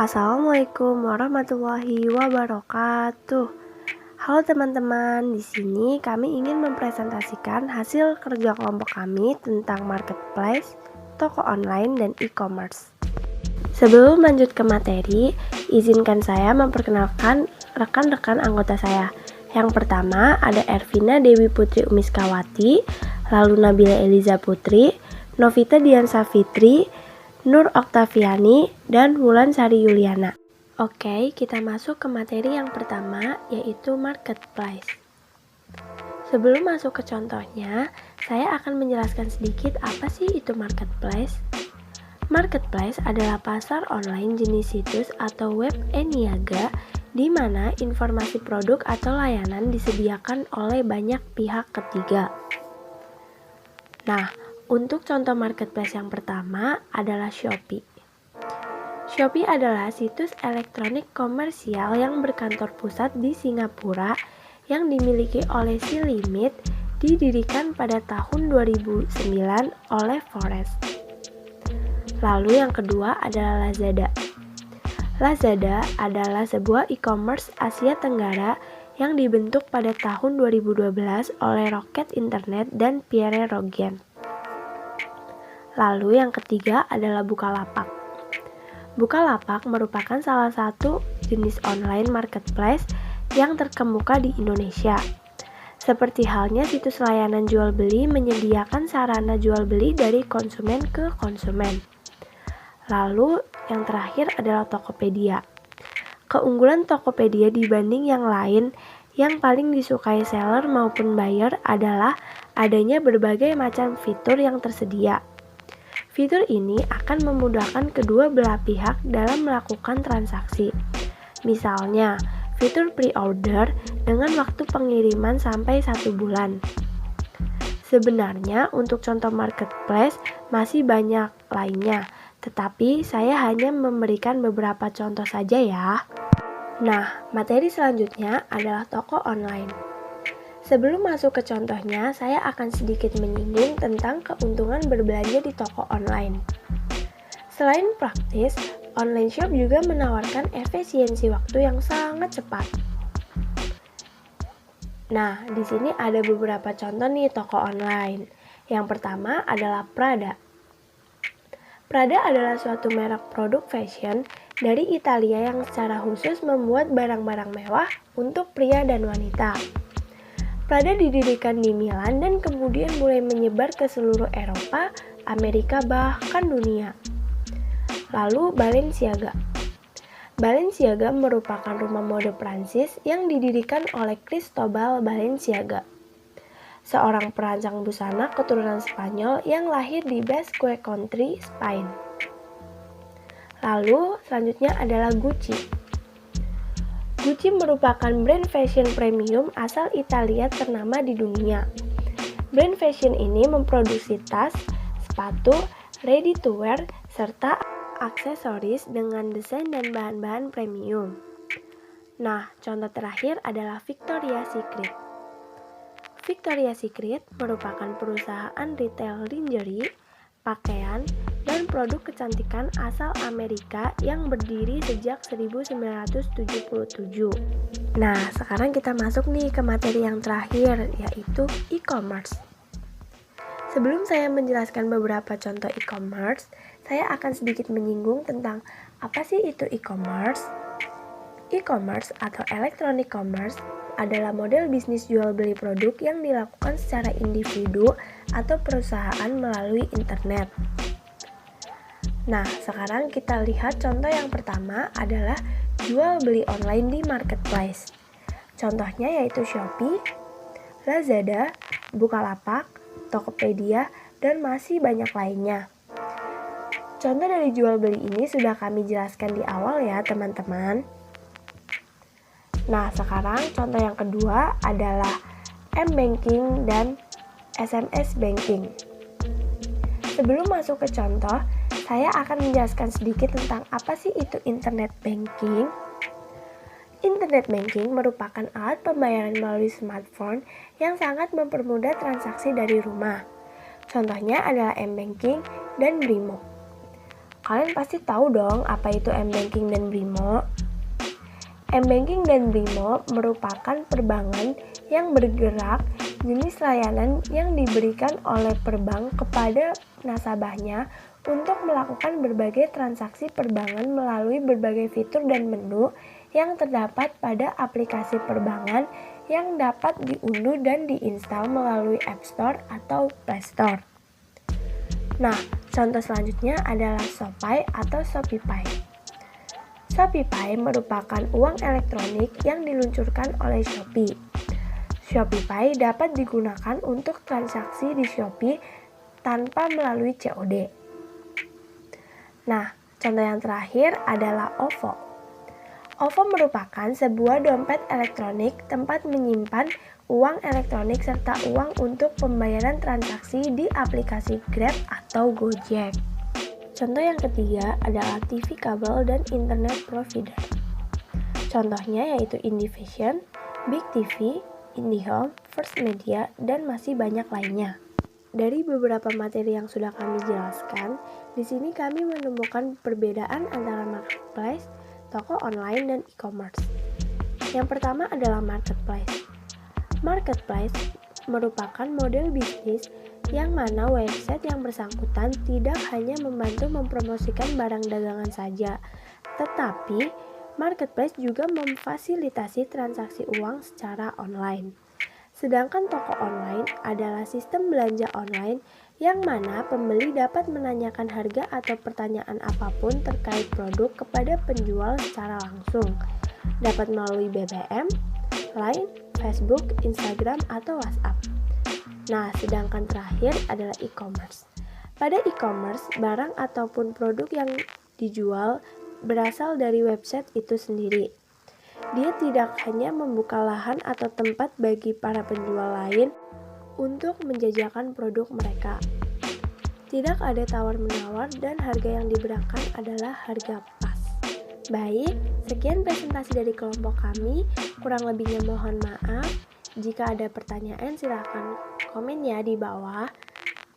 Assalamualaikum warahmatullahi wabarakatuh. Halo teman-teman, di sini kami ingin mempresentasikan hasil kerja kelompok kami tentang marketplace, toko online, dan e-commerce. Sebelum lanjut ke materi, izinkan saya memperkenalkan rekan-rekan anggota saya. Yang pertama ada Ervina Dewi Putri Umiskawati, lalu Nabila Eliza Putri, Novita Diansa Fitri, Nur Oktaviani, dan Wulan Sari Yuliana. Oke, kita masuk ke materi yang pertama, yaitu marketplace. Sebelum masuk ke contohnya, saya akan menjelaskan sedikit apa sih itu marketplace. Marketplace adalah pasar online jenis situs atau web e-niaga di mana informasi produk atau layanan disediakan oleh banyak pihak ketiga. Nah, untuk contoh marketplace yang pertama adalah Shopee. Shopee adalah situs elektronik komersial yang berkantor pusat di Singapura yang dimiliki oleh Si Limit, didirikan pada tahun 2009 oleh Forest. Lalu yang kedua adalah Lazada. Lazada adalah sebuah e-commerce Asia Tenggara yang dibentuk pada tahun 2012 oleh Rocket Internet dan Pierre Rogen. Lalu yang ketiga adalah Bukalapak. Bukalapak merupakan salah satu jenis online marketplace yang terkemuka di Indonesia. Seperti halnya situs layanan jual beli menyediakan sarana jual beli dari konsumen ke konsumen. Lalu yang terakhir adalah Tokopedia. Keunggulan Tokopedia dibanding yang lain yang paling disukai seller maupun buyer adalah adanya berbagai macam fitur yang tersedia. Fitur ini akan memudahkan kedua belah pihak dalam melakukan transaksi. Misalnya, fitur pre-order dengan waktu pengiriman sampai 1 bulan. Sebenarnya untuk contoh marketplace masih banyak lainnya, tetapi saya hanya memberikan beberapa contoh saja ya. Nah, materi selanjutnya adalah toko online. Sebelum masuk ke contohnya, saya akan sedikit menyinggung tentang keuntungan berbelanja di toko online. Selain praktis, online shop juga menawarkan efisiensi waktu yang sangat cepat. Nah, di sini ada beberapa contoh nih toko online. Yang pertama adalah Prada. Prada adalah suatu merek produk fashion dari Italia yang secara khusus membuat barang-barang mewah untuk pria dan wanita. Prada didirikan di Milan dan kemudian mulai menyebar ke seluruh Eropa, Amerika, bahkan dunia. Lalu Balenciaga. Balenciaga merupakan rumah mode Prancis yang didirikan oleh Cristobal Balenciaga, seorang perancang busana keturunan Spanyol yang lahir di Basque Country, Spain. Lalu selanjutnya adalah Gucci. Gucci merupakan brand fashion premium asal Italia ternama di dunia. Brand fashion ini memproduksi tas, sepatu, ready to wear, serta aksesoris dengan desain dan bahan-bahan premium. Nah, contoh terakhir adalah Victoria's Secret. Victoria's Secret merupakan perusahaan retail lingerie, pakaian, dan produk kecantikan asal Amerika yang berdiri sejak 1977. Nah, sekarang kita masuk nih ke materi yang terakhir, yaitu e-commerce. Sebelum saya menjelaskan beberapa contoh e-commerce, saya akan sedikit menyinggung tentang apa sih itu e-commerce. E-commerce atau electronic commerce adalah model bisnis jual beli produk yang dilakukan secara individu atau perusahaan melalui internet. Nah, sekarang kita lihat contoh yang pertama adalah jual beli online di marketplace. Contohnya yaitu Shopee, Lazada, Bukalapak, Tokopedia, dan masih banyak lainnya. Contoh dari jual beli ini sudah kami jelaskan di awal ya teman-teman. Nah, sekarang contoh yang kedua adalah m-banking dan SMS banking. Sebelum masuk ke contoh, saya akan menjelaskan sedikit tentang apa sih itu internet banking. Internet banking merupakan alat pembayaran melalui smartphone yang sangat mempermudah transaksi dari rumah. Contohnya adalah m-banking dan Brimo. Kalian pasti tahu dong apa itu M-Banking dan BRIMO. M-Banking dan BRIMO merupakan perbankan yang bergerak jenis layanan yang diberikan oleh perbank kepada nasabahnya untuk melakukan berbagai transaksi perbankan melalui berbagai fitur dan menu yang terdapat pada aplikasi perbankan yang dapat diunduh dan diinstal melalui App Store atau Play Store. Nah, contoh selanjutnya adalah ShopPay atau ShopeePay. ShopeePay merupakan uang elektronik yang diluncurkan oleh Shopee. ShopeePay dapat digunakan untuk transaksi di Shopee tanpa melalui COD. Nah, contoh yang terakhir adalah OVO. OVO merupakan sebuah dompet elektronik tempat menyimpan uang elektronik serta uang untuk pembayaran transaksi di aplikasi Grab atau Gojek. Contoh yang ketiga adalah TV kabel dan internet provider. Contohnya yaitu Indivision, Big TV, IndiHome, First Media, dan masih banyak lainnya. Dari beberapa materi yang sudah kami jelaskan, di sini kami menemukan perbedaan antara marketplace, toko online, dan e-commerce. Yang pertama adalah marketplace. Marketplace merupakan model bisnis yang mana website yang bersangkutan tidak hanya membantu mempromosikan barang dagangan saja, tetapi marketplace juga memfasilitasi transaksi uang secara online. Sedangkan toko online adalah sistem belanja online yang mana pembeli dapat menanyakan harga atau pertanyaan apapun terkait produk kepada penjual secara langsung. Dapat melalui BBM, Line, Facebook, Instagram, atau WhatsApp. Nah, sedangkan terakhir adalah e-commerce. Pada e-commerce, barang ataupun produk yang dijual berasal dari website itu sendiri. Dia tidak hanya membuka lahan atau tempat bagi para penjual lain untuk menjajakan produk mereka. Tidak ada tawar-menawar dan harga yang diberikan adalah harga pas. Baik, sekian presentasi dari kelompok kami. Kurang lebihnya mohon maaf. Jika ada pertanyaan silahkan komen ya di bawah.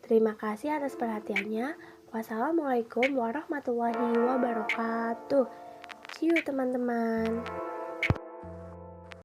Terima kasih atas perhatiannya. Wassalamualaikum warahmatullahi wabarakatuh. See you teman-teman.